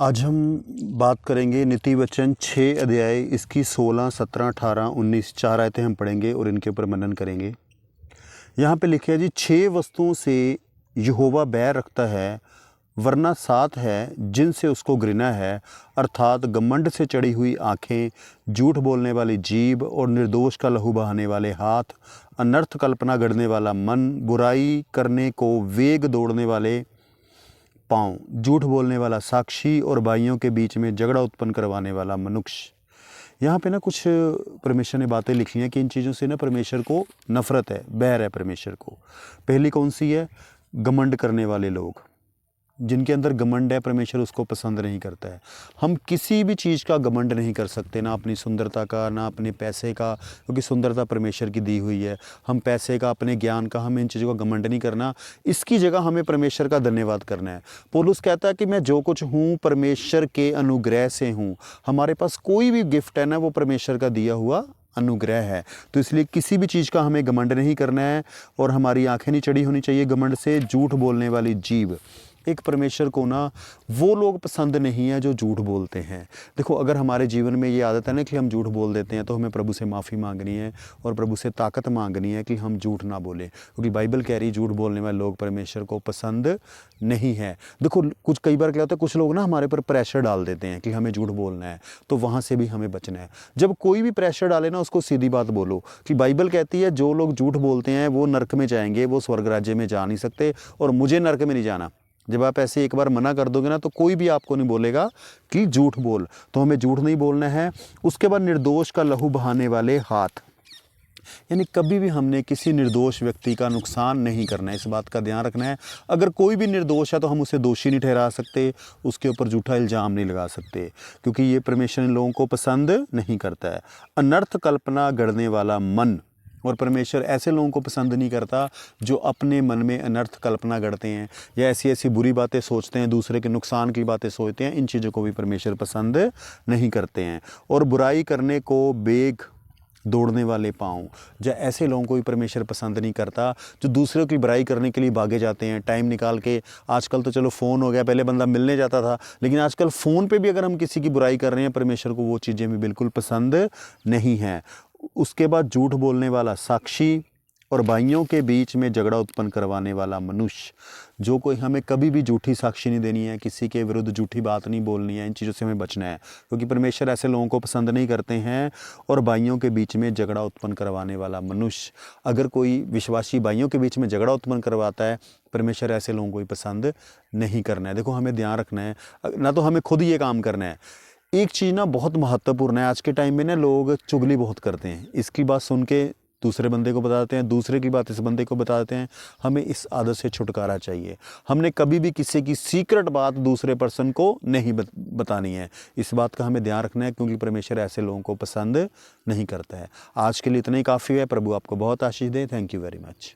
आज हम बात करेंगे नीति वचन 6 अध्याय, इसकी 16, 17, 18, 19 4 आयतें हम पढ़ेंगे और इनके ऊपर मनन करेंगे। यहाँ पे लिखे है जी, 6 वस्तुओं से यहोवा बैर रखता है, वरना 7 है जिनसे उसको घृणा है, अर्थात घमंड से चढ़ी हुई आँखें, झूठ बोलने वाली जीभ और निर्दोष का लहू बहाने वाले हाथ, अनर्थ कल्पना गढ़ने वाला मन, बुराई करने को वेग दौड़ने वाले पाँव, झूठ बोलने वाला साक्षी और भाइयों के बीच में झगड़ा उत्पन्न करवाने वाला मनुष्य। यहाँ पे ना कुछ परमेश्वर ने बातें लिखी हैं कि इन चीज़ों से ना परमेश्वर को नफ़रत है, बैर है परमेश्वर को। पहली कौन सी है? घमंड करने वाले लोग, जिनके अंदर घमंड है, परमेश्वर उसको पसंद नहीं करता है। हम किसी भी चीज़ का घमंड नहीं कर सकते, ना अपनी सुंदरता का, ना अपने पैसे का, क्योंकि सुंदरता परमेश्वर की दी हुई है। हम पैसे का, अपने ज्ञान का, हमें इन चीज़ों का घमंड नहीं करना। इसकी जगह हमें परमेश्वर का धन्यवाद करना है। पौलुस कहता है कि मैं जो कुछ हूँ परमेश्वर के अनुग्रह से हूँ। हमारे पास कोई भी गिफ्ट है ना, वो परमेश्वर का दिया हुआ अनुग्रह है। तो इसलिए किसी भी चीज़ का हमें घमंड नहीं करना है और हमारी आंखें नहीं चढ़ी होनी चाहिए घमंड से। झूठ बोलने वाली जीभ, एक परमेश्वर को ना वो लोग पसंद नहीं है जो झूठ बोलते हैं। देखो, अगर हमारे जीवन में ये आदत है ना कि हम झूठ बोल देते हैं, तो हमें प्रभु से माफ़ी मांगनी है और प्रभु से ताकत मांगनी है कि हम झूठ ना बोलें, क्योंकि बाइबल कह रही है झूठ बोलने वाले लोग परमेश्वर को पसंद नहीं है। देखो, कुछ कई बार क्या होता है, कुछ लोग ना हमारे पर प्रेशर डाल देते हैं कि हमें झूठ बोलना है, तो वहाँ से भी हमें बचना है। जब कोई भी प्रेशर डाले ना, उसको सीधी बात बोलो कि बाइबल कहती है जो लोग झूठ बोलते हैं वो नरक में जाएंगे, वो स्वर्ग राज्य में जा नहीं सकते, और मुझे नरक में नहीं जाना। जब आप ऐसे एक बार मना कर दोगे ना, तो कोई भी आपको नहीं बोलेगा कि झूठ बोल, तो हमें झूठ नहीं बोलना है। उसके बाद निर्दोष का लहू बहाने वाले हाथ, यानी कभी भी हमने किसी निर्दोष व्यक्ति का नुकसान नहीं करना है, इस बात का ध्यान रखना है। अगर कोई भी निर्दोष है तो हम उसे दोषी नहीं ठहरा सकते, उसके ऊपर झूठा इल्ज़ाम नहीं लगा सकते, क्योंकि ये परमेश्वर इन लोगों को पसंद नहीं करता है। अनर्थ कल्पना गढ़ने वाला मन, और परमेश्वर ऐसे लोगों को पसंद नहीं करता जो अपने मन में अनर्थ कल्पना गढ़ते हैं या ऐसी ऐसी बुरी बातें सोचते हैं, दूसरे के नुकसान की बातें सोचते हैं। इन चीज़ों को भी परमेश्वर पसंद नहीं करते हैं। और बुराई करने को बेग दौड़ने वाले पाँव, जो ऐसे लोगों को भी परमेश्वर पसंद नहीं करता, जो दूसरों की बुराई करने के लिए भागे जाते हैं टाइम निकाल के। आजकल तो चलो फ़ोन हो गया, पहले बंदा मिलने जाता था, लेकिन आजकल फ़ोन पे भी अगर हम किसी की बुराई कर रहे हैं, परमेश्वर को वो चीज़ें भी बिल्कुल पसंद नहीं हैं। उसके बाद झूठ बोलने वाला साक्षी और भाइयों के बीच में झगड़ा उत्पन्न करवाने वाला मनुष्य, जो कोई हमें कभी भी झूठी साक्षी नहीं देनी है, किसी के विरुद्ध झूठी बात नहीं बोलनी है। इन चीज़ों से हमें बचना है, क्योंकि परमेश्वर ऐसे लोगों को पसंद नहीं करते हैं। और भाइयों के बीच में झगड़ा उत्पन्न करवाने वाला मनुष्य, अगर कोई विश्वासी भाइयों के बीच में झगड़ा उत्पन्न करवाता है, परमेश्वर ऐसे लोगों को भी पसंद नहीं करना है। देखो, हमें ध्यान रखना है, ना तो हमें खुद ये काम करना है। एक चीज़ ना बहुत महत्वपूर्ण है, आज के टाइम में ना लोग चुगली बहुत करते हैं। इसकी बात सुन के दूसरे बंदे को बताते हैं, दूसरे की बात इस बंदे को बताते हैं। हमें इस आदत से छुटकारा चाहिए। हमने कभी भी किसी की सीक्रेट बात दूसरे पर्सन को नहीं बतानी है। इस बात का हमें ध्यान रखना है, क्योंकि परमेश्वर ऐसे लोगों को पसंद नहीं करता है। आज के लिए इतना ही काफ़ी है। प्रभु आपको बहुत आशीष दे। Thank you very much.